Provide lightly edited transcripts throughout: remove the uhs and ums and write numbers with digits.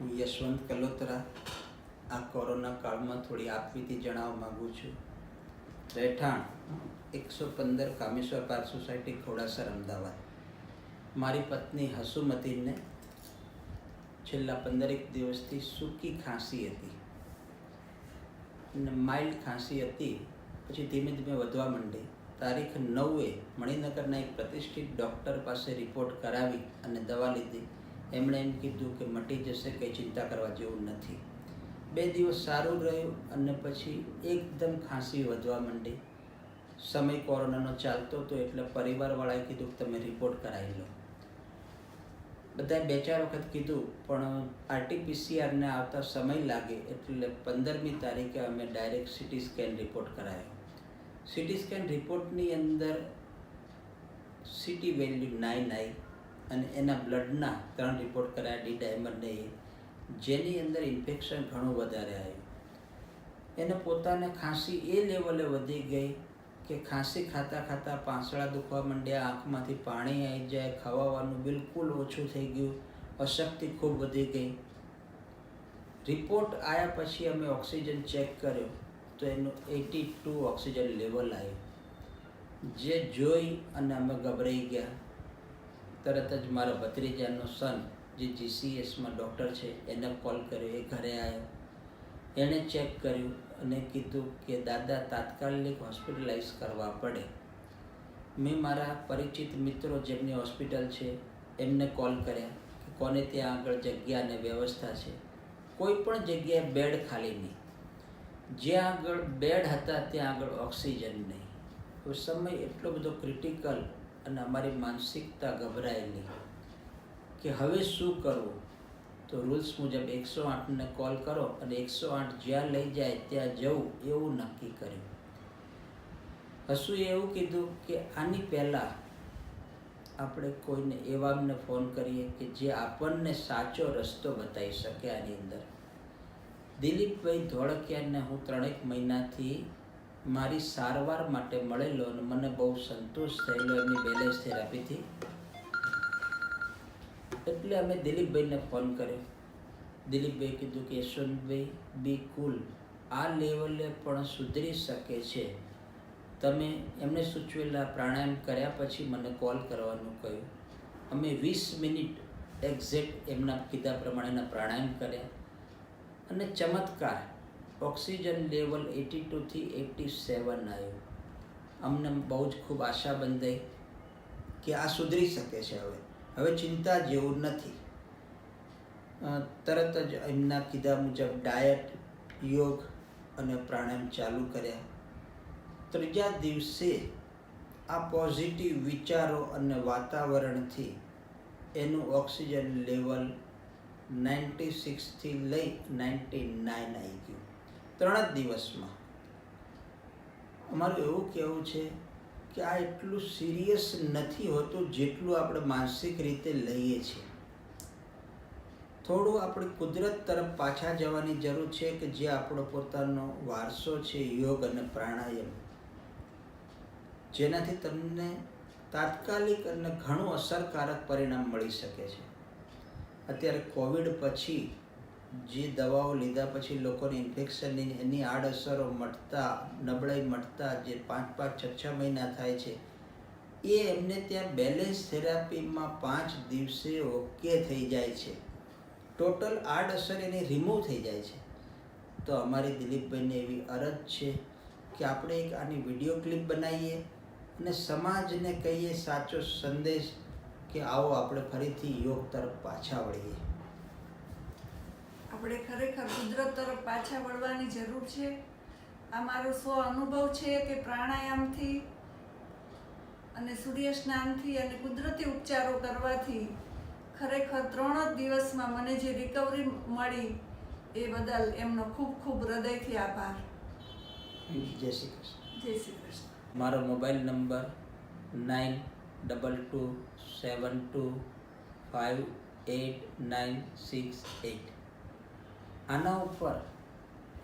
હું યશવંત કલોત્રા આ કોરોના કાળમાં થોડી આપવીતી જણાવવા માગું છું. રહેઠાણ 115 કામેશ્વર પાર્ક સોસાયટી, ઘોડાસર, અમદાવાદ. મારી પત્ની હસુમતીને છેલ્લા 15 દિવસથી સૂકી ખાંસી હતી અને માઇલ્ડ ખાંસી હતી. પછી ધીમે ધીમે વધવા માંડી. તારીખ 9 મણિનગરના એક પ્રતિષ્ઠિત ડૉક્ટર પાસે રિપોર્ટ કરાવી અને દવા લીધી. એમણે એમ કીધું કે મટી જશે, કંઈ ચિંતા કરવા જેવું નથી. 2 દિવસ સારું રહ્યું અને પછી એકદમ ખાંસી વધવા માંડી. સમય કોરોનાનો ચાલતો હતો એટલે પરિવારવાળાએ કીધું કે તમે રિપોર્ટ કરાવી લો. બધાએ 2-4 વખત કીધું પણ RT-PCR આવતા સમય લાગે એટલે 15મી તારીખે અમે ડાયરેક્ટ CT સ્કેન રિપોર્ટ કરાયો. CT સ્કેન રિપોર્ટની અંદર CT વેલ્યુ 9 આવી અને એના બ્લડના 3 રિપોર્ટ કરાયા, D ડાયમર ને એ, જેની અંદર ઇન્ફેક્શન ઘણું વધારે આવ્યું. એને પોતાને ખાંસી એ લેવલે વધી ગઈ કે ખાંસી ખાતા ખાતા પાંસળા દુખવા માંડ્યા, આંખમાંથી પાણી આવી જાય, ખવાવાનું બિલકુલ ઓછું થઈ ગયું, અશક્તિ ખૂબ વધી ગઈ. રિપોર્ટ આવ્યા પછી અમે ઓક્સિજન ચેક કર્યો તો એનું 82 ઓક્સિજન લેવલ આવ્યું, જે જોઈ અને અમે ગભરાઈ ગયા. તરત જ મારા ભત્રીજાનો સન જે GCSમાં ડૉક્ટર છે એને કોલ કર્યો. એ ઘરે આવ્યો, એણે ચેક કર્યું અને કીધું કે દાદા તાત્કાલિક હોસ્પિટલાઇઝ કરવા પડે. મેં મારા પરિચિત મિત્રો જેમની હોસ્પિટલ છે એમને કોલ કર્યા કે કોને ત્યાં આગળ જગ્યા અને વ્યવસ્થા છે. કોઈ પણ જગ્યાએ બેડ ખાલી નહીં. જ્યાં આગળ બેડ હતા ત્યાં આગળ ઓક્સિજન નહીં. તો સમય એટલો બધો ક્રિટિકલ અને અમારી માનસિકતા ગભરાયેલી કે હવે શું કરવું. તો રૂલ્સ મુજબ 108ને કોલ કરો અને 108 જ્યાં લઈ જાય ત્યાં જવું એવું નક્કી કર્યું. હસુએ એવું કીધું કે આની પહેલાં આપણે કોઈને એવાને ફોન કરીએ કે જે આપણને સાચો રસ્તો બતાવી શકે. આની અંદર દિલીપભાઈ ધોળકિયાને હું 3 મહિનાથી મારી સારવાર માટે મળેલો અને મને બહુ સંતોષ થયેલો એમની બેલેન્સ થેરાપીથી. એટલે અમે દિલીપભાઈને ફોન કર્યો. દિલીપભાઈ કીધું કે યશવંતભાઈ બી કુલ, આ લેવલે પણ સુધરી શકે છે. તમે એમને સૂચવેલા પ્રાણાયામ કર્યા પછી મને કોલ કરવાનું કહ્યું. અમે 20 મિનિટ એક્ઝેક્ટ એમના કીધા પ્રમાણેના પ્રાણાયામ કર્યા અને ચમત્કાર, ઓક્સિજન લેવલ 82 થી 87 આવ્યું. અમને બહુ જ ખૂબ આશા બંધાઈ કે આ સુધરી શકે છે. હવે ચિંતા જેવું નથી. તરત જ એમના કીધા મુજબ ડાયટ, યોગ અને પ્રાણાયામ ચાલુ કર્યા. 3જા દિવસે આ પોઝિટિવ વિચારો અને વાતાવરણથી એનું ઓક્સિજન લેવલ 96 થી લઈ 99 આવી ગયું 3 જ દિવસમાં. અમારું એવું કહેવું છે કે આ એટલું સિરિયસ નથી હોતું જેટલું આપણે માનસિક રીતે લઈએ છીએ. થોડું આપણે કુદરત તરફ પાછા જવાની જરૂર છે કે જે આપણો પોતાનો વારસો છે, યોગ અને પ્રાણાયામ, જેનાથી તમને તાત્કાલિક અને ઘણું અસરકારક પરિણામ મળી શકે છે. અત્યારે કોવિડ પછી જે દવાઓ લીધા પછી લોકોને ઇન્ફેક્શનની એની આડઅસરો મટતા, નબળાઈ મટતા જે 5-5, 6-6 મહિના થાય છે, એ એમને ત્યાં બેલેન્સ થેરાપીમાં 5 દિવસે ઓકે થઈ જાય છે. ટોટલ આડઅસર એની રિમૂવ થઈ જાય છે. તો અમારી દિલીપભાઈને એવી અરજ છે કે આપણે એક આની વિડીયો ક્લિપ બનાવીએ અને સમાજને કહીએ સાચો સંદેશ કે આવો આપણે ફરીથી યોગ તરફ પાછા વળીએ. આપણે ખરેખર કુદરત તરફ પાછા વળવાની જરૂર છે. આ મારો અનુભવ છે કે પ્રાણાયામથી અને સૂર્ય સ્નાનથી અને કુદરતી ઉપચારો કરવાથી ખરેખર 3 જ દિવસમાં મને જે રિકવરી મળી એ બદલ એમનો ખૂબ ખૂબ હૃદયથી આભાર. જય શ્રી કૃષ્ણ. જય શ્રી કૃષ્ણ. મારો મોબાઈલ નંબર 9222725868. આના ઉપર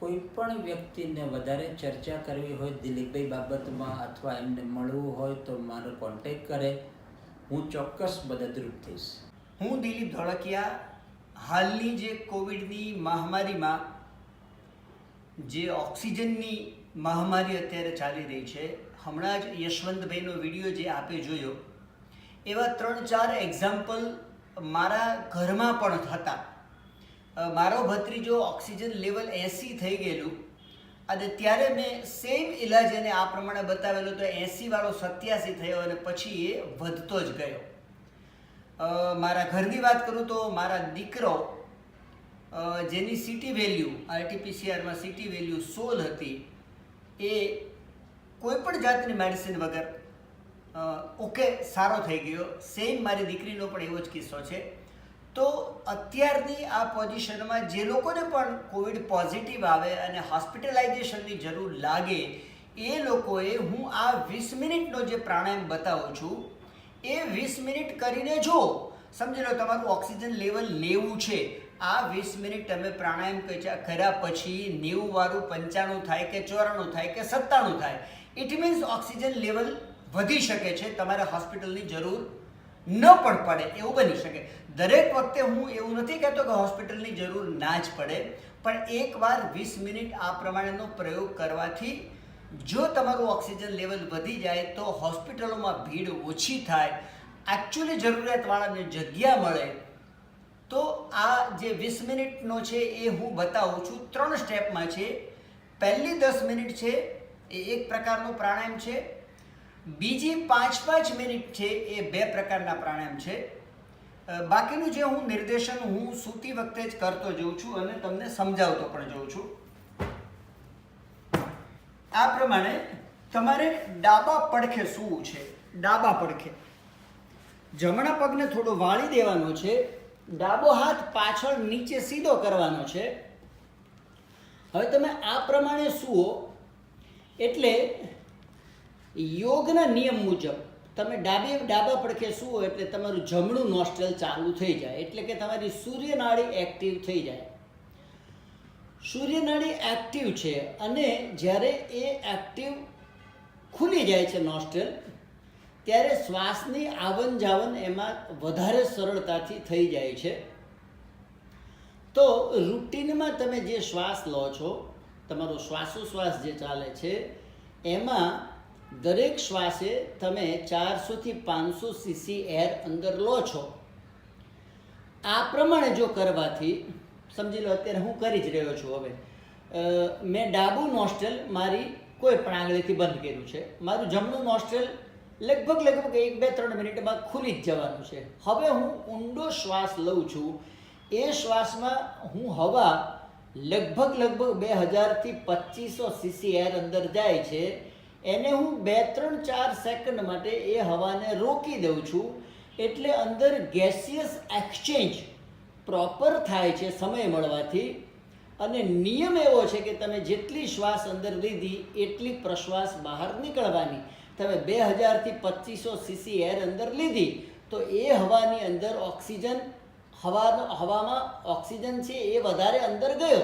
કોઈ પણ વ્યક્તિને વધારે ચર્ચા કરવી હોય દિલીપભાઈ બાબતમાં અથવા એમને મળવું હોય તો મારો કોન્ટેક્ટ કરે. હું ચોક્કસ મદદરૂપ થઈશ. હું દિલીપ ધોળકિયા હાલની જે કોવિડની મહામારીમાં જે ઓક્સિજનની મહામારી અત્યારે ચાલી રહી છે, હમણાં જ યશવંતભાઈનો વિડીયો જે આપે જોયો, એવા 3-4 એક્ઝામ્પલ મારા ઘરમાં પણ હતા. મારો ભત્રીજો ઓક્સિજન લેવલ 80 થઈ ગયેલું અને ત્યારે મેં સેમ ઇલાજ એને આ પ્રમાણે બતાવેલો તો 80 વાળો 87 થયો અને પછી એ વધતો જ ગયો. મારા ઘરની વાત કરું તો મારા દીકરો જેની સીટી વેલ્યુ RT-PCRમાં સીટી વેલ્યુ 16 હતી, એ કોઈ પણ જાતની મેડિસિન વગર ઓકે સારો થઈ ગયો. સેમ મારી દીકરીનો પણ એવો જ કિસ્સો છે. તો અત્યારની આ પોઝિશનમાં જે લોકોને પણ કોવિડ પોઝિટિવ આવે અને હોસ્પિટલાઇઝેશનની જરૂર લાગે એ લોકોએ હું આ 20 મિનિટનો જે પ્રાણાયામ બતાવું છું એ 20 મિનિટ કરીને જો સમજી લો તમારું ઓક્સિજન લેવલ 90 છે, આ 20 મિનિટ તમે પ્રાણાયામ કર્યા પછી 90 વાળું 95 થાય કે 94 થાય કે 97 થાય, ઇટ મીન્સ ઓક્સિજન લેવલ વધી શકે છે, તમારે હોસ્પિટલની જરૂર ન પણ પડે એવું બની શકે. દરેક વખતે હું એવું નથી કહેતો કે હોસ્પિટલની જરૂર ના જ પડે, પણ એકવાર 20 મિનિટ આ પ્રમાણેનો પ્રયોગ કરવાથી જો તમારું ઓક્સિજન લેવલ વધી જાય તો હોસ્પિટલોમાં ભીડ ઓછી થાય, એકચ્યુઅલી જરૂરિયાતવાળાને જગ્યા મળે. તો આ જે 20 મિનિટનો છે એ હું બતાવું છું. 3 સ્ટેપમાં છે. પહેલી 10 મિનિટ છે એ એક પ્રકારનો પ્રાણાયામ છે, બીજી 5-5 મિનિટ છે એ 2 પ્રકારના પ્રાણાયામ છે. બાકીનું જે હું નિર્દેશન હું સૂતી વખતે જ કરતો જઉં છું અને તમને સમજાવતો પણ જઉં છું. આ પ્રમાણે તમારે ડાબા પડખે સૂવું છે. ડાબા પડખે જમણા પગને થોડો વાળી દેવાનો છે, ડાબો હાથ પાછળ નીચે સીધો કરવાનો છે. હવે તમે આ પ્રમાણે સૂવો એટલે યોગના નિયમ મુજબ તમે ડાબા પડખે સૂવો એટલે તમારું જમણું નોસ્ટ્રલ ચાલુ થઈ જાય, એટલે કે તમારી સૂર્યનાળી એક્ટિવ થઈ જાય. સૂર્યનાળી એક્ટિવ છે અને જ્યારે એ એક્ટિવ ખુલી જાય છે નોસ્ટ્રલ, ત્યારે શ્વાસની આવન જાવન એમાં વધારે સરળતાથી થઈ જાય છે. તો રૂટીનમાં તમે જે શ્વાસ લો છો, તમારો શ્વાસોશ્વાસ જે ચાલે છે એમાં દરેક શ્વાસે તમે 400 થી 500 cc એર અંદર લો છો. આ પ્રમાણે જો કરવાથી સમજી લો અત્યારે હું કરી જ રહ્યો છું. હવે મેં ડાબું નોસ્ટ્રલ મારી કોઈ પણ આંગળીથી બંધ કર્યું છે, મારું જમણું નોસ્ટ્રલ લગભગ 1-2-3 મિનિટમાં ખુલી જ જવાનું છે. હવે હું ઊંડો શ્વાસ લઉં છું. એ શ્વાસમાં હું હવા લગભગ 2000 થી 2500 cc એર અંદર જાય છે, એને હું 2-3-4 સેકન્ડ માટે એ હવાને રોકી દઉં છું. એટલે અંદર ગેસિયસ એક્સચેન્જ પ્રોપર થાય છે સમય મળવાથી. અને નિયમ એવો છે કે તમે જેટલી શ્વાસ અંદર લીધી એટલી પ્રશ્વાસ બહાર નીકળવાની. તમે 2000 થી 2500 cc એર અંદર લીધી તો એ હવાની અંદર ઓક્સિજન હવામાં ઓક્સિજન છે એ વધારે અંદર ગયો,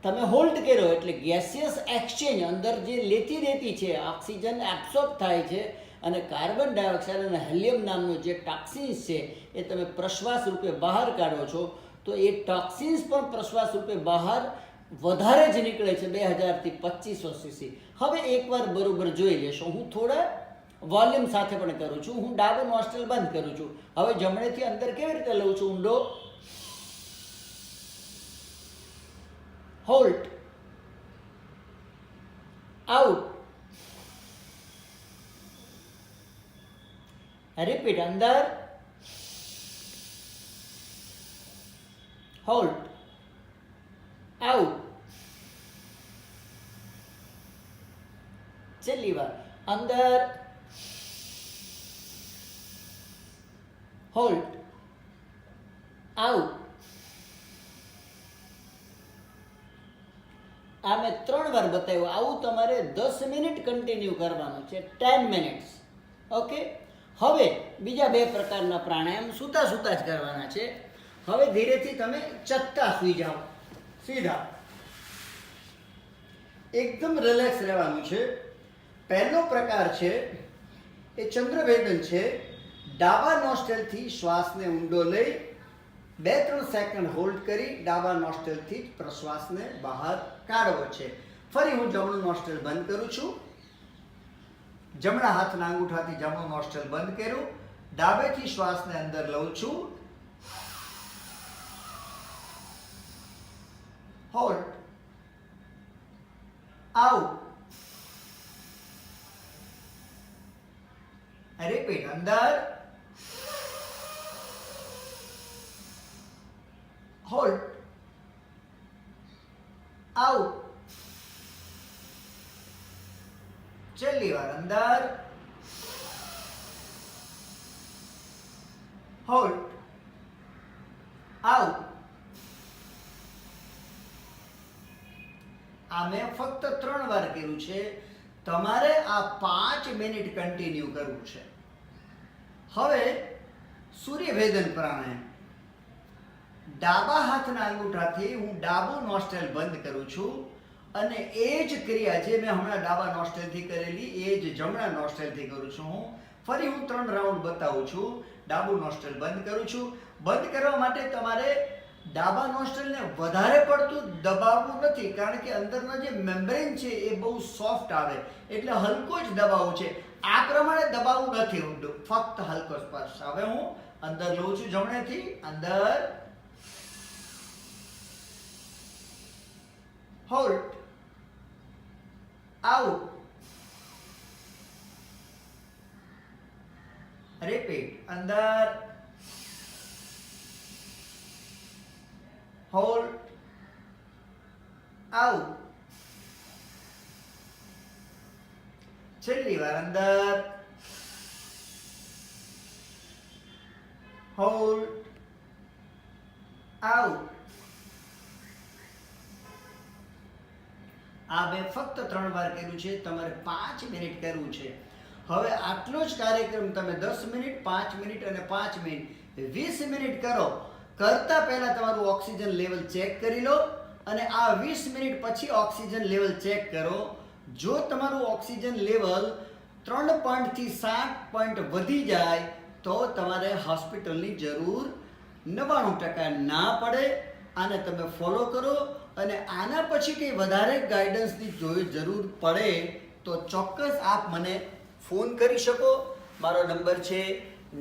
તમે હોલ્ડ કર્યો એટલે ગેસિયસ એક્સચેન્જ અંદર જે લેતી દેતી છે ઓક્સિજન એબ્સોર્બ થાય છે અને કાર્બન ડાયોક્સાઇડ અને હેલિયમ નામનું જે ટોક્સિન્સ છે એ તમે પ્રશ્વાસ રૂપે બહાર કાઢો છો. તો એ ટોક્સિન્સ પણ પ્રશ્વાસ રૂપે બહાર વધારે જ નીકળે છે 2000 થી 2500 cc. હવે એકવાર બરોબર જોઈ લેશો. હું થોડા વોલ્યુમ સાથે પણ કરું છું. હું ડાબો નોસ્ટ્રલ બંધ કરું છું. હવે જમણેથી અંદર કેવી રીતે લઉં છું? ઊંડો હોલ્ડ, આઉટ, રિપીટ, અંદર હોલ્ડ, આઉટ. છેલ્લી વાર અંદર હોલ્ડ, આઉટ. આ મેં 3 વાર બતાવ્યું. આવું તમારે 10 મિનિટ કન્ટિન્યુ કરવાનું છે, 10 મિનિટ્સ. ઓકે. હવે બીજા 2 પ્રકારના પ્રાણાયામ સૂતા જ કરવાના છે. હવે ધીરેથી તમે ચત્તા સૂઈ જાઓ, સીધા એકદમ રિલેક્સ રહેવાનું છે. પહેલો પ્રકાર છે એ ચંદ્રભેદન છે. ડાબા નોસ્ટ્રેલથી શ્વાસને ઊંડો લઈ 2-3 સેકન્ડ હોલ્ડ કરી ડાબા નોસ્ટ્રેલથી જ પ્રશ્વાસને બહાર કાઢવો છે. ફરી હું જમણું નોસ્ટ્રેલ બંધ કરું છું. જમણા હાથના અંગૂઠાથી જમણું નોસ્ટ્રેલ બંધ કર્યું. ડાબેથી શ્વાસને અંદર લઉં છું. હોલ્ડ. આઉટ. રિપીટ. અંદર. હોલ્ડ. આઉટ. છેલ્લી વાર. અંદર. હોલ્ડ. આઉટ. આ મેં ફક્ત 3 વાર કર્યું છે. તમારે આ 5 મિનિટ કન્ટિન્યુ કરવું છે. હવે સૂર્યભેદન પ્રાણાયામ. ડાબા હાથના અંગૂઠાથી હું ડાબું નોસ્ટ્રેલ બંધ કરું છું અને એ જ ક્રિયા જે મેં હમણાં ડાબા નોસ્ટ્રેલથી કરેલી એ જ જમણા નોસ્ટ્રેલથી કરું છું. ફરી હું 3 રાઉન્ડ બતાવું છું. ડાબું નોસ્ટ્રેલ બંધ કરું છું. બંધ કરવા માટે તમારે ડાબા નોસ્ટ્રેલને વધારે પડતું દબાવવું નથી, કારણ કે અંદરનો જે મેમ્બ્રેન છે એ બહુ સોફ્ટ આવે, એટલે હલકો જ દબાવવું છે. આ પ્રમાણે દબાવવું નથી, ફક્ત હલકો સ્પર્શ. હવે હું અંદર લઉં છું જમણેથી. અંદર. હોલ્ડ. આઉટ. રિપીટ. અંદર. હોલ્ડ. આઉટ. છેલ્લી વાર. અંદર. હોલ્ડ. આઉટ. આ મેં ફક્ત 3 વાર કર્યું છે. તમારે 5 મિનિટ કરવું છે. હવે આટલો જ કાર્યક્રમ તમે 10 મિનિટ, 5 મિનિટ અને 5 મિનિટ 20 મિનિટ કરો. કરતા પહેલા તમારું ઓક્સિજન લેવલ ચેક કરી લો અને આ 20 મિનિટ પછી ઓક્સિજન લેવલ ચેક કરો. જો તમારું ઓક્સિજન લેવલ 3 પોઈન્ટથી 7 પોઈન્ટ વધી જાય તો તમારે હોસ્પિટલની જરૂર 99% ના પડે. આને તમે ફોલો કરો અને આના પછી કંઈ વધારે ગાઈડન્સની જરૂર પડે તો ચોક્કસ આપ મને ફોન કરી શકો. મારો નંબર છે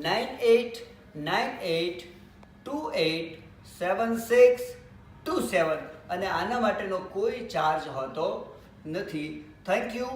9898287627 અને આના માટેનો કોઈ ચાર્જ હોતો નથી. Thank you.